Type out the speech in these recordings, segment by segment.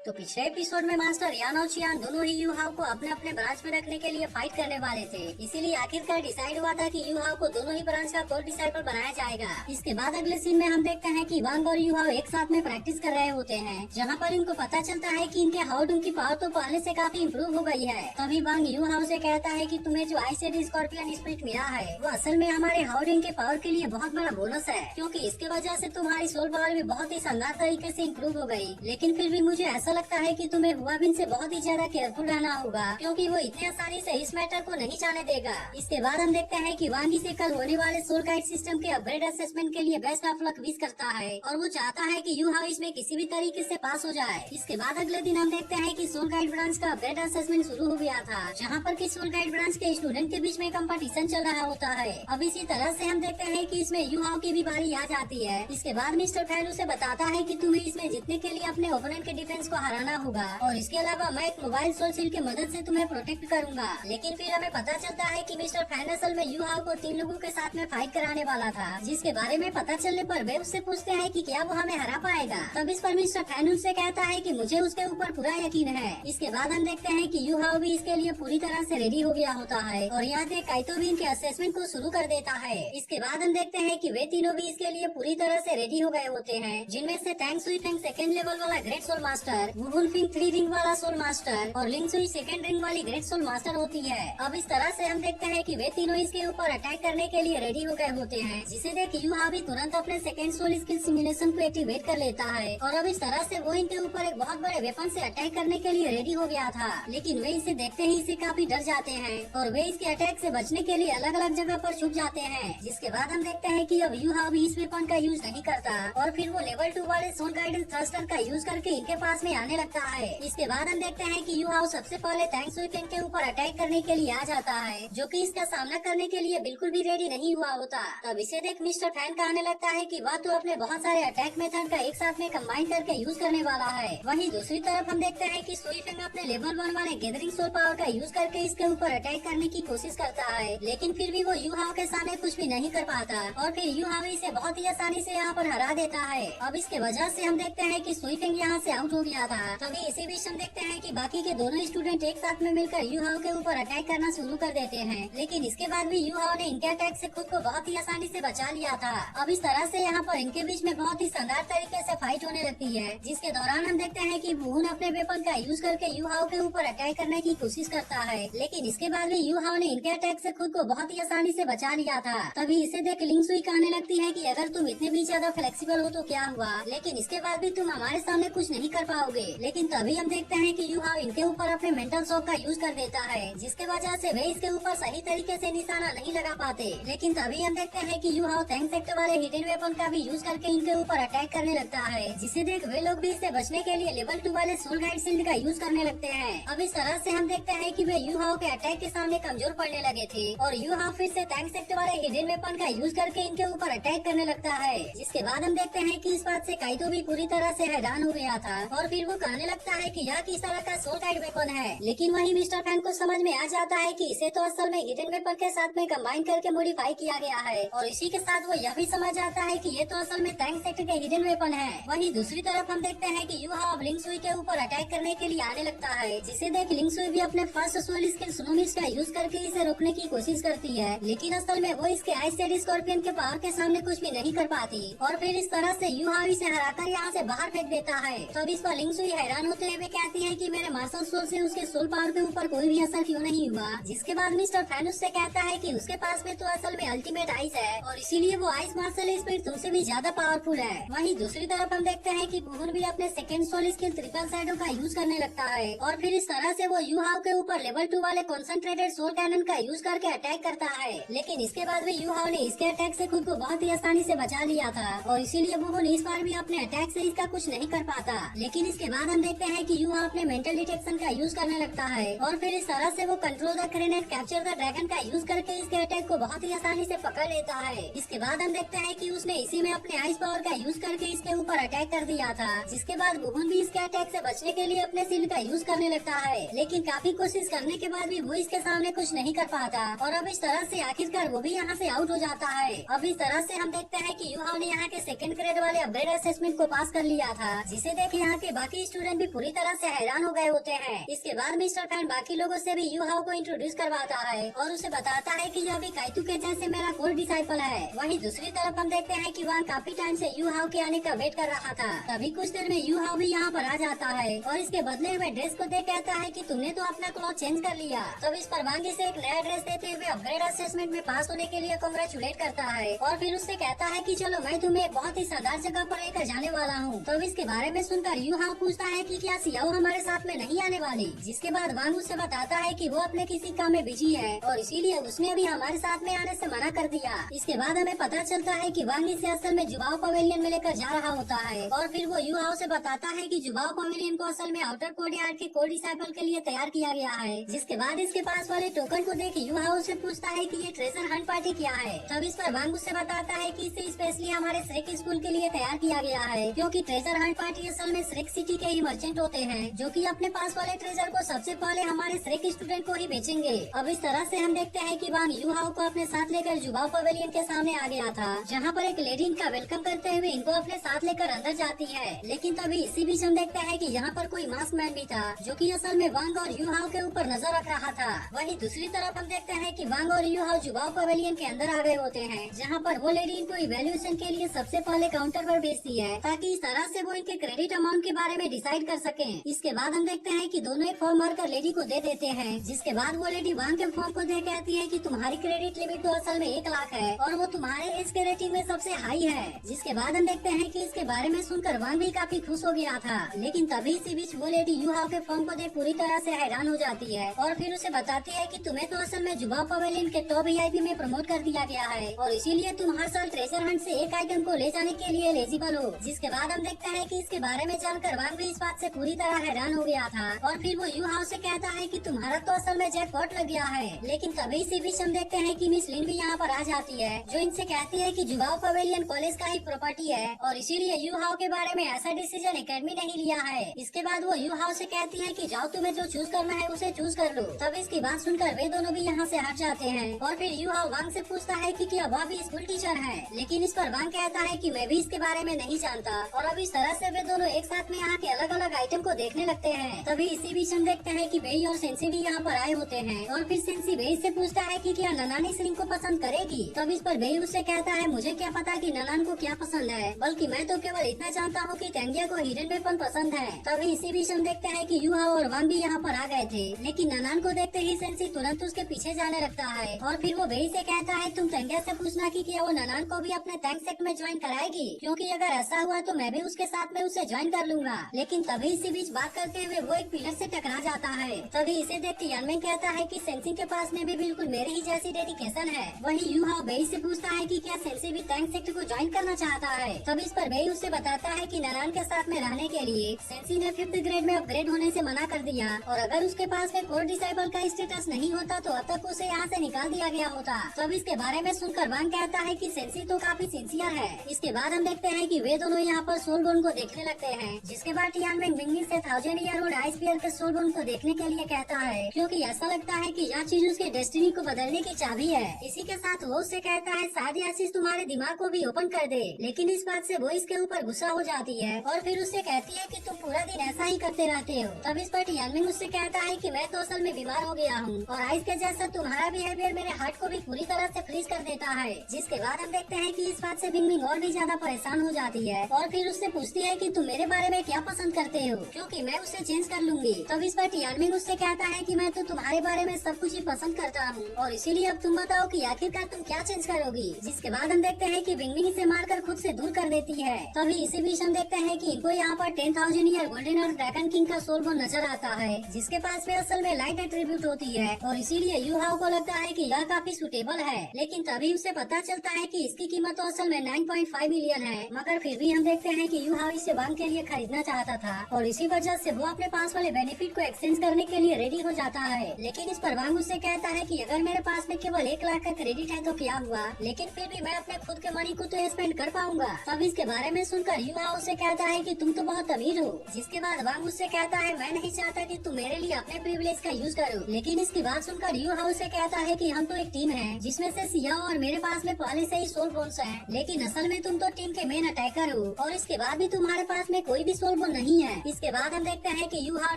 तो पिछले एपिसोड में मास्टर यान और चियान दोनों ही यूहाओ को अपने अपने ब्रांच में रखने के लिए फाइट करने वाले थे। इसीलिए आखिरकार डिसाइड हुआ था कि यूहाओ को दोनों ही ब्रांच का कोर डिसाइपल बनाया जाएगा। इसके बाद अगले सीन में हम देखते हैं कि वांग और यूहाओ एक साथ में प्रैक्टिस कर रहे होते हैं, जहाँ पर इनको पता चलता है कि इनके हाउडुंग की पावर तो पहले से काफी इम्प्रूव हो गई है। तभी वांग यूहाओ से कहता है कि तुम्हें जो आइसेड स्कॉर्पियन स्पिरिट मिला है वो असल में हमारे हाउडिंग के पावर के लिए बहुत बड़ा बोनस है, क्योंकि इसके वजह से तुम्हारी सोल पावर भी बहुत ही शानदार तरीके से इम्प्रूव हो गई। लेकिन फिर भी मुझे ऐसा लगता है कि तुम्हें हुआबिन से बहुत ही ज्यादा केयरफुल रहना होगा, क्योंकि वो इतनी आसानी से इस मैटर को नहीं जाने देगा। इसके बाद हम देखते हैं कि वांगी से कल होने वाले सोल गाइड सिस्टम के अपग्रेड असेसमेंट के लिए बेस्ट ऑफ लक विश करता है और वो चाहता है कि यूहाओ इसमें किसी भी तरीके से पास हो जाए। इसके बाद अगले दिन हम देखते हैं कि सोल गाइड ब्रांच का अपग्रेड असेसमेंट शुरू हो गया था, जहाँ पर कि सोल गाइड ब्रांच के स्टूडेंट के बीच में कंपटीशन चल रहा होता है। अब इसी तरह से हम देखते हैं कि इसमें यूहाओ की भी बारी आ जाती है। इसके बाद मिस्टर फैन उसे बताता है कि तुम्हें इसमें जीतने के लिए अपने ओपोनेंट के डिफेंस को हराना होगा और इसके अलावा मैं एक मोबाइल सोल शील्ड की मदद से तुम्हें प्रोटेक्ट करूंगा। लेकिन फिर हमें पता चलता है कि मिस्टर फैन असल में यूहाओ को 3 लोगों के साथ में फाइट कराने वाला था, जिसके बारे में पता चलने पर वे उससे पूछते हैं कि क्या वो हमें हरा पाएगा। तब इस पर मिस्टर फैन उनसे कहता है कि मुझे उसके ऊपर पूरा यकीन है। इसके बाद हम देखते हैं कि यूहाओ भी इसके लिए पूरी तरह से रेडी हो गया होता है और यहाँ से काइतो भी इनके असेसमेंट को शुरू कर देता है। इसके बाद हम देखते हैं कि वे तीनों भी इसके लिए पूरी तरह से रेडी हो गए होते हैं, जिनमें से टैंग सुई फेंग सेकंड लेवल वाला ग्रेट सोल मास्टर, वू वुल्फिंग 3 रिंग वाला सोल मास्टर और लिंग सुई सेकंड रिंग वाली ग्रेट सोल मास्टर होती है। अब इस तरह से हम देखते हैं कि वे तीनों इसके ऊपर अटैक करने के लिए रेडी हो गए होते हैं, जिसे देख यूहाओ भी तुरंत अपने सेकंड सोल स्किल सिमुलेशन को एक्टिवेट कर लेता है और अब इस तरह से वो इनके ऊपर एक बहुत बड़े वेपन से अटैक करने के लिए रेडी हो गया था। लेकिन वे इसे देखते ही इसे काफी डर जाते हैं और वे इसके अटैक से बचने के लिए अलग अलग जगह पर छुप जाते हैं। जिसके बाद हम देखते हैं कि अब यूहाओ भी इस वेपन का यूज नहीं करता और फिर वो लेवल 2 वाले सोल गाइडेंस थ्रस्टर का यूज करके इनके पास में आने लगता है। इसके बाद हम देखते हैं कि यूहाओ सबसे पहले टैंग सुई फेंग के ऊपर अटैक करने के लिए आ जाता है, जो कि इसका सामना करने के लिए बिल्कुल भी रेडी नहीं हुआ होता। तब इसे देख मिस्टर फैन कहने लगता है कि वह तो अपने बहुत सारे अटैक मेथड का एक साथ में कंबाइन करके यूज करने वाला है। वहीं दूसरी तरफ हम देखते हैं कि सुई फेंग अपने लेवल 1 वाले गैदरिंग सोल पावर का यूज करके इसके ऊपर अटैक करने की कोशिश करता है, लेकिन फिर भी वो यूहाओ के सामने कुछ भी नहीं कर पाता और फिर यूहाओ इसे बहुत ही आसानी से यहाँ पर हरा देता है। अब इसके वजह से हम देखते हैं कि सुई फेंग यहाँ से आउट हो गया था। तभी इसी बीच हम देखते हैं कि बाकी के दोनों स्टूडेंट एक साथ में मिलकर यूहाओ के ऊपर अटैक करना शुरू कर देते हैं, लेकिन इसके बाद भी यूहाओ ने इनके अटैक से खुद को बहुत ही आसानी से बचा लिया था। अब इस तरह से यहाँ पर इनके बीच में बहुत ही शानदार तरीके से फाइट होने लगती है, जिसके दौरान हम देखते हैं कि वुहुन अपने वेपन का यूज करके यूहाओ के ऊपर अटैक करने की कोशिश करता है, लेकिन इसके बाद भी यूहाओ ने इनके अटैक से खुद को बहुत ही आसानी से बचा लिया था। तभी इसे देख लिंग सुई कहने लगती है कि अगर तुम इतने भी ज्यादा फ्लेक्सिबल हो तो क्या हुआ, लेकिन इसके बाद भी तुम हमारे सामने कुछ नहीं कर पाओगे। लेकिन तभी हम देखते हैं कि यूहाओ इनके ऊपर अपने मेंटल शॉक का यूज कर देता है, जिसके वजह से वे इसके ऊपर सही तरीके से निशाना नहीं लगा पाते। लेकिन तभी हम देखते हैं कि यूहाओ टैंक सेक्टर वाले हिडन वेपन का भी यूज करके इनके ऊपर अटैक करने लगता है, जिसे देख वे लोग भी इससे बचने के लिए लेवल 2 वाले सोल गाइड शील्ड का यूज करने लगते हैं। अब इस तरह से हम देखते हैं कि वे यूहाओ के अटैक के सामने कमजोर पड़ने लगे थे और यूहाओ फिर से टैंक सेक्टर वाले हिडन वेपन का यूज करके इनके ऊपर अटैक करने लगता है। जिसके बाद हम देखते हैं कि इस बात से काइतो भी पूरी तरह से हैरान हो गया था और फिर वो कहने लगता है कि यह किस तरह का सोल गाइड वेपन है। लेकिन वही मिस्टर फैन को समझ में आ जाता है कि इसे तो असल में हिडन वेपन के साथ में कंबाइन करके मॉडिफाई किया गया है और इसी के साथ वो यह भी समझ आता है कि ये तो असल में टैंक सेक्टर के हिडन वेपन है। वहीं दूसरी तरफ हम देखते हैं कि यूहाओ अब लिंग सुई के ऊपर अटैक करने के लिए आने लगता है, जिसे देख लिंग सुई भी अपने फर्स्ट सोल स्किल स्नोमिस्ट का यूज करके इसे रोकने की कोशिश करती है, लेकिन असल में वो इसके आइसेड स्कॉर्पियन के पावर के सामने कुछ भी नहीं कर पाती और फिर इस तरह से यूहाओ इसे हराकर यहाँ से बाहर फेंक देता है। तो इस पर लिंग सुई हैरान होते हुए कहती है कि मेरे मार्शल सोल से उसके सोल पावर के ऊपर कोई भी असर क्यों नहीं हुआ। जिसके बाद मिस्टर फैन उससे कहता है कि उसके पास में तो असल में अल्टीमेट आइस है और इसीलिए वो आइस मार्शल स्पिरिट तुमसे भी ज्यादा पावरफुल है। वहीं दूसरी तरफ हम देखते हैं कि वुहुन भी अपने second soul skill triple shadow का यूज करने लगता है और फिर इस तरह से वो यूहाओ के ऊपर लेवल 2 वाले कॉन्सेंट्रेटेड सोल कैनन का यूज करके अटैक करता है, लेकिन इसके बाद भी यूहाओ ने इसके अटैक से खुद को बहुत ही आसानी से बचा लिया था और इसीलिए वुहुन इस बार भी अपने अटैक से इसका कुछ नहीं कर पाता। लेकिन इसके बाद हम देखते हैं कि यूहाओ अपने मेंटल डिटेक्शन का यूज करने लगता है और फिर इस तरह से वो कंट्रोल द क्रेनेट कैप्चर द ड्रैगन का यूज करके इसके अटैक को बहुत ही आसानी से पकड़ लेता है। इसके बाद हम देखते हैं कि उसने इसी में अपने आइस पावर का यूज करके इसके ऊपर अटैक कर दिया था, जिसके बाद वुहुन भी इसके अटैक से बचने के लिए अपने शील्ड का यूज करने लगता है, लेकिन काफी कोशिश करने के बाद भी वो इसके सामने कुछ नहीं कर पाता और अब इस तरह से आखिरकार वो भी यहाँ से आउट हो जाता है। अब इस तरह से हम देखते हैं कि यूहाओ ने यहाँ के सेकंड ग्रेड वाले अपग्रेड असेसमेंट को पास कर लिया था, जिसे देख यहाँ के बाकी बाकी स्टूडेंट भी पूरी तरह से हैरान हो गए होते हैं। इसके बाद मिस्टर फैन बाकी लोगों से भी यू हाउ को इंट्रोड्यूस करवाता है और उसे बताता है कि यह भी काइतू के जैसे मेरा कोर डिसाइपल है। वहीं दूसरी तरफ हम देखते हैं कि वहाँ काफी टाइम से यू हाउ के आने का वेट कर रहा था। तभी कुछ देर में यू हाउ भी यहाँ पर आ जाता है और इसके बदले हुए ड्रेस को देख कहता है कि तुमने तो अपना क्लॉथ चेंज कर लिया। तब इस पर वांग इसे एक नया ड्रेस देते हुए अपग्रेड असेसमेंट में पास होने के लिए कांग्रेचुलेट करता है और फिर उससे कहता है कि चलो मैं तुम्हें एक बहुत ही शानदार जगह पर लेकर जाने वाला हूँ। तब इसके बारे में सुनकर यू हाउ पूछता है कि क्या सियाओ हमारे साथ में नहीं आने वाली, जिसके बाद वांग उससे बताता है कि वो अपने किसी काम में बिजी है और इसीलिए उसने अभी हमारे साथ में आने से मना कर दिया। इसके बाद हमें पता चलता है कि वांग इसे असल में जुबाओ पवेलियन में लेकर जा रहा होता है और फिर वो यू हाउ से बताता है कि जुबाओ पवेलियन को असल में आउटर कोर्टयार्ड के कोर डिसाइपल के लिए तैयार किया गया है। जिसके बाद इसके पास वाले टोकन को देख यू हाउ से पूछता है कि ये ट्रेजर हंट पार्टी क्या है। तब इस पर वांग उससे बताता है कि इसे स्पेशली हमारे श्रेक स्कूल के लिए तैयार किया गया है, क्योंकि ट्रेजर हंट पार्टी असल में श्रेक सिटी के ही मर्चेंट होते हैं जो कि अपने पास वाले ट्रेजर को सबसे पहले हमारे श्रेक स्टूडेंट को ही बेचेंगे। अब इस तरह से हम देखते हैं कि वांग यू हाउ को अपने साथ लेकर जुबाओ पवेलियन के सामने आ गया था, जहाँ पर एक लेडी इनका वेलकम करते हुए इनको अपने साथ लेकर अंदर जाती है। लेकिन तभी इसी बीच हम देखते हैं कि यहाँ पर कोई मास्क मैन भी था जो कि असल में वांग और यू हाउ के ऊपर नजर रख रहा था। वहीं दूसरी तरफ हम देखते हैं कि वांग और यू हाउ जुबाओ पवेलियन के अंदर आ गए होते हैं, जहाँ पर वो लेडी इनको इवैल्यूएशन के लिए सबसे पहले काउंटर पर भेजती है ताकि इस तरह से वो इनके क्रेडिट अमाउंट के बारे में डिसाइड कर सकें। इसके बाद हम देखते हैं कि दोनों एक फॉर्म भरकर लेडी को दे देते हैं, जिसके बाद वो लेडी वांग के फॉर्म को देख कहती है कि तुम्हारी क्रेडिट लिमिट तो असल में 1 लाख है और वो तुम्हारे एज के रेटिंग में सबसे हाई है। जिसके बाद हम देखते हैं कि इसके बारे में सुनकर वांग भी काफी खुश हो गया था। लेकिन तभी इसी बीच वो लेडी यू हाउ के फॉर्म को देख पूरी तरह से हैरान हो जाती है और फिर उसे बताती है कि तुम्हें तो असल में जुबाओ पवेलियन के टॉप वीआईपी में प्रमोट कर दिया गया है और इसीलिए तुम हर साल ट्रेजर हंट से एक आइटम को ले जाने के लिए एलिजिबल हो। जिसके बाद हम देखते हैं कि इसके बारे में जानकर वांग भी इस बात से पूरी तरह हैरान हो गया था और फिर वो यू हाउ से कहता है कि तुम्हारा तो असल में जैकपॉट लग गया है। लेकिन तभी इसी बीच हम देखते हैं कि मिस लिन भी यहाँ पर आ जाती है, जो इनसे कहती है कि जुबाओ पवेलियन कॉलेज का ही प्रॉपर्टी है और इसीलिए यू हाउ के बारे में ऐसा डिसीजन एकेडमी नहीं लिया है। इसके बाद वो यू हाउ से कहती है कि जाओ तुम्हें जो चूज करना है उसे चूज कर लो। तब इसकी बात सुनकर वे दोनों भी यहाँ से हट जाते हैं और फिर यू हाउ वांग से पूछता है कि क्या वह भी स्कूल टीचर है। लेकिन इस पर वांग कहता है कि मैं भी इसके बारे में नहीं जानता और अब इस तरह से वे दोनों एक साथ में यहाँ के अलग अलग आइटम को देखने लगते हैं। तभी इसी बीच हम देखते हैं कि बेई और सेंसी भी यहाँ पर आए होते हैं और फिर सेंसी बेई से पूछता है कि क्या ननान इस रिंग को पसंद करेगी। तब इस पर बेई उससे कहता है मुझे क्या पता कि ननान को क्या पसंद है, बल्कि मैं तो केवल इतना जानता हूँ कि टेंगिया को हिडन वेपन पसंद है। तभी इसी बीच हम देखते हैं कि यू हाउ और वांग भी यहाँ पर आ गए थे, लेकिन ननान को देखते ही सेंसी तुरंत उसके पीछे जाने लगता है और फिर वो बेई से कहता है तुम टेंगिया से पूछना कि क्या वो ननान को भी अपने टैंक सेक्ट में ज्वाइन कराएगी, क्योंकि अगर ऐसा हुआ तो मैं भी उसके साथ में उसे ज्वाइन कर लूंगा। लेकिन तभी इसी बीच बात करते हुए वो एक पिलर से टकरा जाता है। तभी इसे देख के यानमेंग कहता है कि सेंसी के पास में भी बिल्कुल मेरे ही जैसी डेडिकेशन है। वहीं यू हाउ बेई से पूछता है कि क्या सेंसी भी टैंक सेक्ट को ज्वाइन करना चाहता है। तब इस पर बेई उससे बताता है कि ननान के साथ में रहने के लिए सेंसी ने 5th ग्रेड में अपग्रेड होने से मना कर दिया और अगर उसके पास में कोर डिसाइपल का स्टेटस नहीं होता तो अब तक उसे यहाँ से निकाल दिया गया होता। तब इसके बारे में सुनकर वांग कहता है कि सेंसी तो काफी सिंसियर है। इसके बाद हम देखते हैं कि वे दोनों यहाँ पर सोलबोन को देखने लगते हैं, जिसके बाद यानमेंग बिंगनी से 1000 ईयर ओल्ड आइस बियर के सोलबोन को देखने के लिए कहता है, क्योंकि ऐसा लगता है कि यह चीज उसके डेस्टिनी को बदलने की चाबी है। इसी के साथ वो उससे कहता है शायद यह चीज तुम्हारे दिमाग को भी ओपन कर दे। लेकिन इस बात से वो इसके ऊपर गुस्सा हो जाती है और फिर उससे कहती है कि तुम पूरा दिन ऐसा ही करते रहते हो। तब इस पर यानमेंग उससे कहता है कि मैं तो असल में बीमार हो गया हूँ और आइस के जैसा तुम्हारा बिहेवियर मेरे हार्ट को भी पूरी तरह से फ्रीज कर देता है। जिसके बाद हम देखते हैं कि इस बात से बिंगबिंग और भी ज्यादा परेशान हो जाती है और फिर उससे पूछती है कि तुम मेरे बारे में क्या पसंद करते हो, क्योंकि मैं उसे चेंज कर लूंगी। तब इस पर यानमेंग उससे कहता है कि मैं तो तुम्हारे बारे में सब कुछ ही पसंद करता हूँ और इसीलिए अब तुम बताओ कि आखिरकार तुम क्या चेंज करोगी। जिसके बाद हम देखते हैं कि बिंगबिंग इसे मारकर खुद से दूर कर देती है। तभी इसी बीच हम देखते हैं कि इनको यहाँ पर 10,000 ईयर गोल्डन और ड्रैगन किंग का सोल बोन नजर आता है, जिसके पास में असल में लाइट एट्रीब्यूट होती है और इसीलिए यू हाउ को लगता है कि यह काफी सुटेबल है। लेकिन तभी उसे पता चलता है कि इसकी कीमत तो असल में 9.5 मिलियन है, मगर फिर भी हम देखते हैं कि यू हाउ इसे वांग के लिए खरीदना चाहता था और इसी वजह से वो अपने पास वाले बेनिफिट को एक्सचेंज करने के लिए रेडी हो जाता है। लेकिन इस पर वांग उससे कहता है कि अगर मेरे पास में केवल 1 लाख का क्रेडिट है तो क्या हुआ, लेकिन फिर भी मैं अपने खुद के मनी को तो स्पेंड कर पाऊंगा। तब इसके बारे में सुनकर यू हाउ उससे कहता है कि तुम तो बहुत अमीर हो। जिसके बाद वांग उससे कहता है मैं नहीं चाहता कि तुम मेरे लिए अपने प्रिविलेज का यूज करो। लेकिन इसकी बात सुनकर यू हाउ से कहता है कि हम तो एक टीम है जिसमें से सिया और मेरे पास में पहले से ही सोल बोन्स है, लेकिन असल में तुम तो टीम के मेन अटैकर हो और इसके बाद भी तुम्हारे पास में कोई भी सोल वो नहीं है। इसके बाद हम देखते हैं कि यू हाउ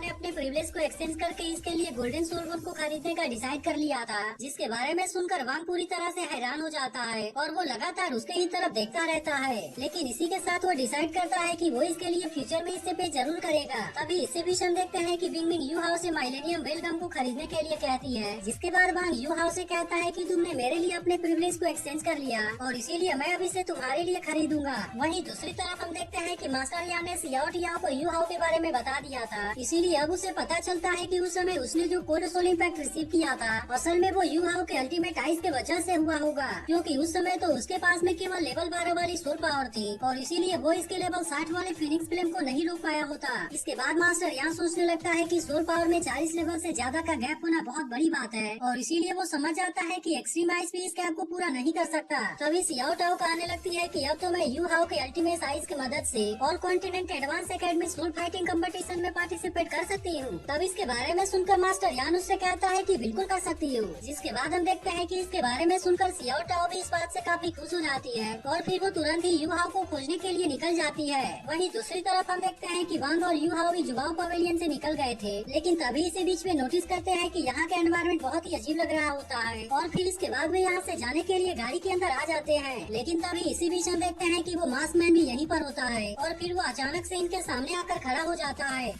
ने अपने प्रिविलेज को एक्सचेंज करके इसके लिए गोल्डन सोल को खरीदने का डिसाइड कर लिया था, जिसके बारे में सुनकर वांग पूरी तरह से हैरान हो जाता है और वो लगातार उसके ही तरफ देखता रहता है। लेकिन इसी के साथ वो डिसाइड करता है कि वो इसके लिए फ्यूचर में इससे पे जरूर करेगा। तभी इससे भी हम देखते हैं कि बिंग बिंग यू हाउ से माइलेनियम वेलकम को खरीदने के लिए कहती है, जिसके बाद वांग यू हाउ से कहता है कि तुमने मेरे लिए अपने प्रिविलेज को एक्सचेंज कर लिया और इसीलिए मैं अब इसे तुम्हारे लिए खरीदूंगा। वहीं दूसरी तरफ हम देखते हैं कि मास्टर यान ने सियाओ टियाओ को यू हाउ के बारे में बता दिया था, इसीलिए अब उसे पता चलता है कि उस समय उसने जो कोड सोल इम्पैक्ट रिसीव किया था असल में वो यू हाउ के अल्टीमेट आइस के वजह से हुआ होगा, क्योंकि उस समय तो उसके पास में केवल लेवल 12 वाली सोल पावर थी और इसीलिए वो इसके लेवल 60 वाले फिनिक्स फ्लेम को नहीं रोक पाया होता। इसके बाद मास्टर यहाँ सोचने लगता है कि सोल पावर में 40 लेवल से ज्यादा का गैप होना बहुत बड़ी बात है और इसीलिए वो समझ जाता है कि एक्सट्रीम आइस भी इस गैप को पूरा नहीं कर सकता। तभी सियाओ टाओ कहने लगती है कि अब तो मैं यू हाउ के अल्टीमेट आइस की मदद से all continent advance academy soul fighting competition में पार्टिसिपेट कर सकती हूँ। तब इसके बारे में सुनकर मास्टर यान उससे कहता है कि बिल्कुल कर सकती हूँ, जिसके बाद हम देखते हैं कि इसके बारे में सुनकर सियाओ टाओ भी इस बात से काफी खुश हो जाती है और फिर वो तुरंत ही यू हाउ को खोजने के लिए निकल जाती है। वहीं दूसरी तरफ हम देखते हैं कि वांग और यू हाउ भी जुबाओ पवेलियन से निकल गए थे, लेकिन तभी इसे बीच में नोटिस करते हैं कि यहाँ का एनवायरनमेंट बहुत ही अजीब लग रहा होता है और फिर इसके बाद वे यहाँ से जाने के लिए गाड़ी के अंदर आ जाते हैं। लेकिन तभी इसी बीच हम देखते हैं कि वो मास्क मैन भी यहीं पर होता है और फिर वो अचानक से इनके सामने आकर खड़ा हो जाता है।